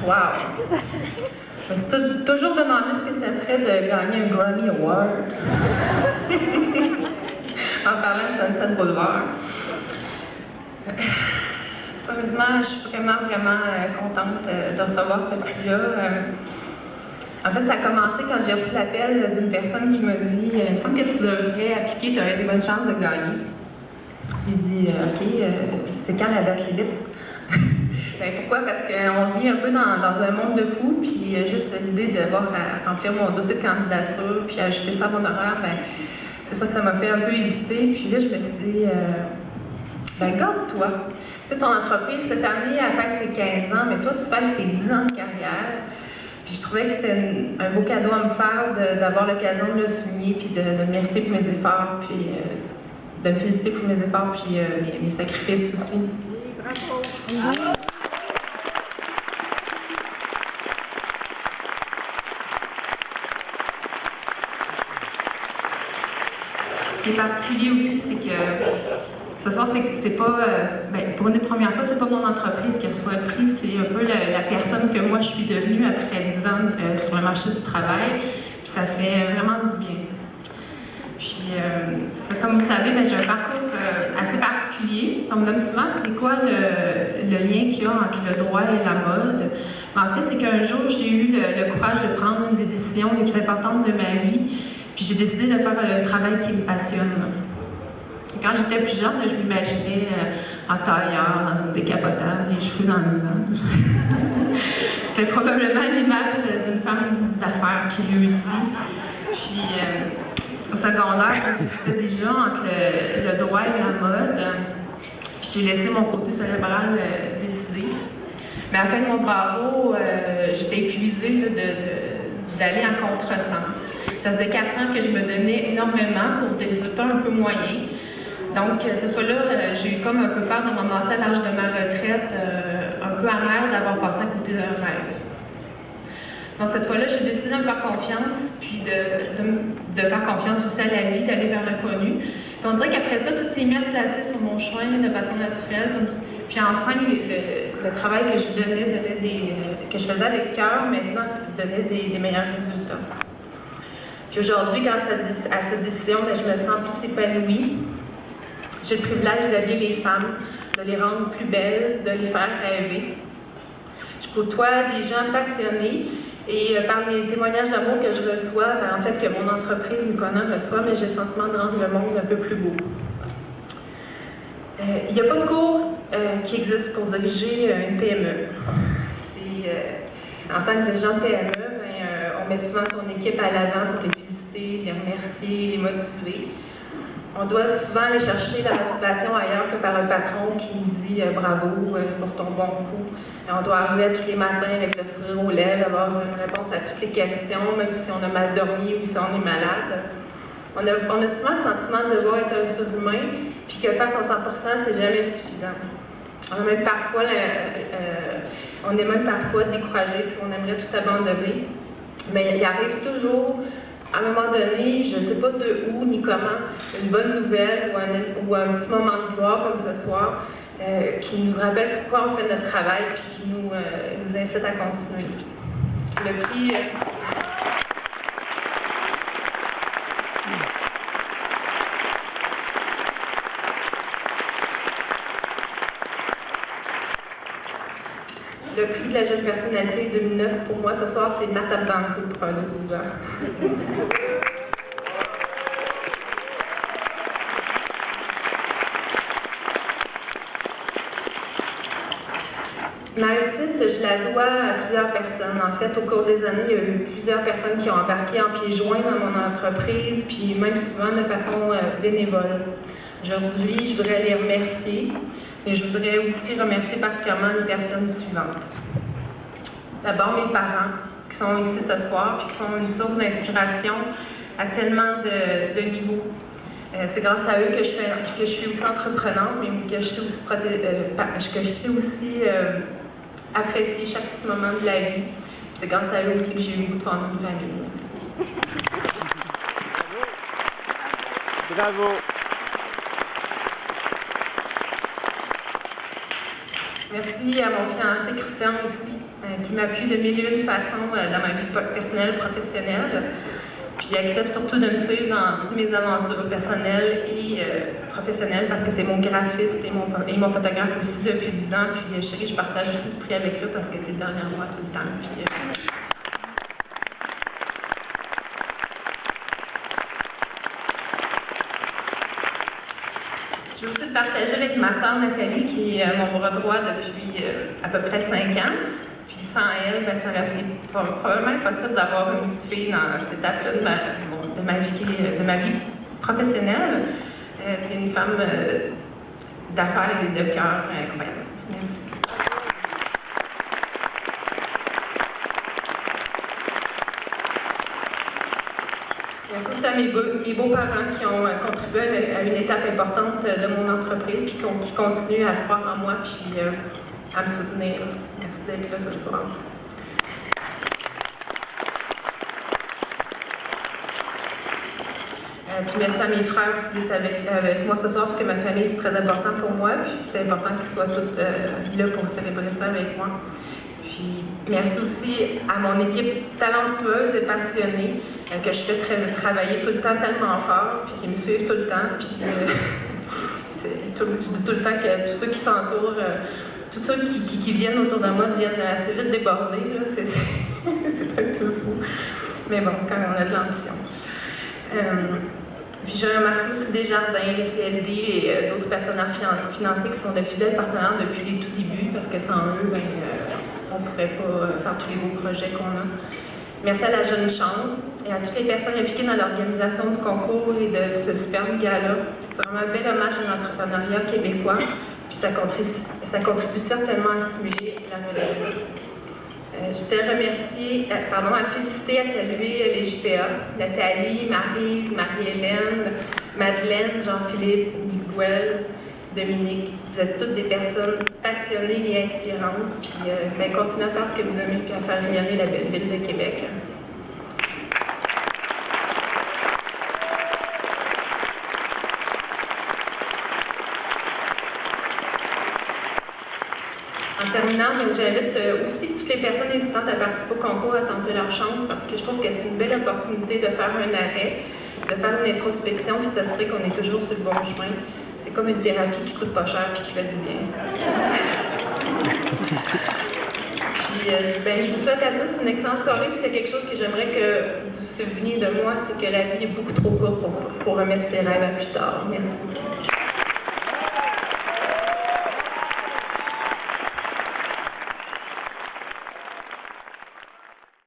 Wow! Je me suis toujours demandé ce que ça ferait de gagner un Grammy Award. En parlant de Sunset Boulevard. Sérieusement, je suis vraiment contente de recevoir ce prix-là. En fait, ça a commencé quand j'ai reçu l'appel d'une personne qui m'a dit « Il me semble que tu devrais appliquer, tu aurais des bonnes chances de gagner. » J'ai dit « OK, c'est quand la date limite? » Ben, pourquoi? Parce qu'on vit un peu dans un monde de fous, puis juste l'idée d'avoir à remplir mon dossier de candidature, puis ajouter ça à mon horaire, ben, c'est sûr que ça m'a fait un peu hésiter. Puis là, je me suis dit, ben, garde-toi. Tu sais, ton entreprise, cette année, elle fête ses 15 ans, mais toi, tu fêtes tes 10 ans de carrière. Puis je trouvais que c'était un beau cadeau à me faire d'avoir l'occasion de le souligner, puis de me mériter pour mes efforts, puis de me féliciter pour mes efforts, puis mes sacrifices aussi. Bravo! Bravo. Ce qui est particulier aussi, c'est que ce soir, c'est pas, pour une première fois, c'est pas mon entreprise qui reçoit le prix, c'est un peu la personne que moi je suis devenue après 10 ans sur le marché du travail, puis ça fait vraiment du bien. Puis, comme vous savez, j'ai un parcours assez particulier. On me demande souvent c'est quoi le lien qu'il y a entre le droit et la mode. En fait, c'est qu'un jour, j'ai eu le courage de prendre une des décisions les plus importantes de ma vie. Puis j'ai décidé de faire le travail qui me passionne. Quand j'étais plus jeune, je m'imaginais en tailleur, dans une décapotable, les cheveux dans le vent. C'était probablement l'image d'une femme d'affaires qui réussit. Puis au secondaire, je discutais déjà entre le droit et la mode. Puis j'ai laissé mon côté cérébral décider. Mais à la fin de mon barreau, j'étais épuisée d'aller en contresens. Ça faisait 4 ans que je me donnais énormément pour des résultats un peu moyens. Donc, cette fois-là, j'ai eu comme un peu peur de m'amasser à l'âge de ma retraite, un peu amère d'avoir passé à côté d'un rêve. Donc, cette fois-là, j'ai décidé de me faire confiance, puis de faire confiance aussi à la vie, d'aller vers l'inconnu. Puis on dirait qu'après ça, tout s'est mis à se placer sur mon chemin de façon naturelle. Puis enfin, le travail que je que je faisais avec cœur, maintenant, donnait des meilleurs résultats. Puis aujourd'hui, grâce à cette décision, je me sens plus épanouie. J'ai le privilège d'habiller les femmes, de les rendre plus belles, de les faire rêver. Je côtoie des gens passionnés et par les témoignages d'amour que je reçois, en fait que mon entreprise Mukona reçoit, mais j'ai le sentiment de rendre le monde un peu plus beau. Il n'y a pas de cours qui existe pour diriger une PME. En tant que dirigeant de PME, on met souvent son équipe à l'avant pour les féliciter, les remercier, les motiver. On doit souvent aller chercher la motivation ailleurs que par un patron qui nous dit bravo pour ton bon coup. Et on doit arriver tous les matins avec le sourire aux lèvres, avoir une réponse à toutes les questions, même si on a mal dormi ou si on est malade. On a souvent le sentiment de devoir être un surhumain, puis que faire son 100%, c'est jamais suffisant. On est même parfois découragé, puis on aimerait tout abandonner. Mais il arrive toujours, à un moment donné, je ne sais pas de où ni comment, une bonne nouvelle ou un petit moment de gloire comme ce soir, qui nous rappelle pourquoi on fait notre travail et qui nous incite à continuer. Le prix... Le prix de la jeune personnalité 2009, pour moi, ce soir, c'est ma table dans le dos pour un autre 12 ans. Ma réussite, je la dois à plusieurs personnes. En fait, au cours des années, il y a eu plusieurs personnes qui ont embarqué en pieds joints dans mon entreprise, puis même souvent de façon bénévole. Aujourd'hui, je voudrais les remercier. Et je voudrais aussi remercier particulièrement les personnes suivantes. D'abord, mes parents, qui sont ici ce soir, puis qui sont une source d'inspiration à tellement de niveaux. C'est grâce à eux que je suis aussi entreprenante, mais que je sais aussi apprécier chaque petit moment de la vie. C'est grâce à eux aussi que j'ai eu le goût de former une famille. Bravo! Merci à mon fiancé Christian aussi, qui m'appuie de mille et une façons dans ma vie personnelle et professionnelle. Puis il accepte surtout de me suivre dans toutes mes aventures personnelles et professionnelles parce que c'est mon graphiste et mon photographe aussi depuis 10 ans. Puis chérie, je partage aussi ce prix avec lui parce que c'est derrière moi tout le temps. Puis, je veux aussi partager avec ma sœur Nathalie, qui est mon bras droit depuis à peu près 5 ans. Puis sans elle, ben, ça aurait été probablement impossible d'avoir une petite fille dans cette étape-là de ma vie professionnelle. C'est une femme d'affaires et de cœur incroyable. Merci. Merci à mes beaux-parents qui ont contribué à une étape importante de mon entreprise, qui continuent à croire en moi puis à me soutenir. Merci d'être là ce soir. Puis merci à mes frères aussi d'être avec moi ce soir, parce que ma famille c'est très important pour moi, puis c'est important qu'ils soient tous là pour célébrer ça avec moi. Puis merci aussi à mon équipe talentueuse et passionnée que je fais travailler tout le temps tellement fort, puis qui me suivent tout le temps. Puis je dis tout le temps que tous ceux qui s'entourent, tous ceux qui viennent autour de moi viennent assez vite déborder. C'est un peu fou. Mais bon, quand on a de l'ambition. Puis je remercie aussi Desjardins, les CLD et d'autres partenaires financiers qui sont de fidèles partenaires depuis les tout débuts, parce que sans eux, on ne pourrait pas faire tous les beaux projets qu'on a. Merci à la Jeune Chambre et à toutes les personnes impliquées dans l'organisation du concours et de ce superbe gala. C'est vraiment un bel hommage à l'entrepreneuriat québécois, puis ça contribue certainement à stimuler la relève. Je tiens à remercier, à féliciter, à saluer les JPA, Nathalie, Marie, Marie-Hélène, Madeleine, Jean-Philippe, Miguel, Dominique. Vous êtes toutes des personnes passionnées et inspirantes, puis continuez à faire ce que vous aimez, puis à faire rayonner la belle ville de Québec. En terminant, j'invite aussi toutes les personnes hésitantes à participer au concours à tenter leur chance, parce que je trouve que c'est une belle opportunité de faire un arrêt, de faire une introspection, puis s'assurer qu'on est toujours sur le bon chemin. C'est comme une thérapie qui coûte pas cher et qui fait du bien. Puis, je vous souhaite à tous une excellente soirée, puis c'est quelque chose que j'aimerais que vous vous souveniez de moi, c'est que la vie est beaucoup trop courte pour remettre ses rêves à plus tard. Merci.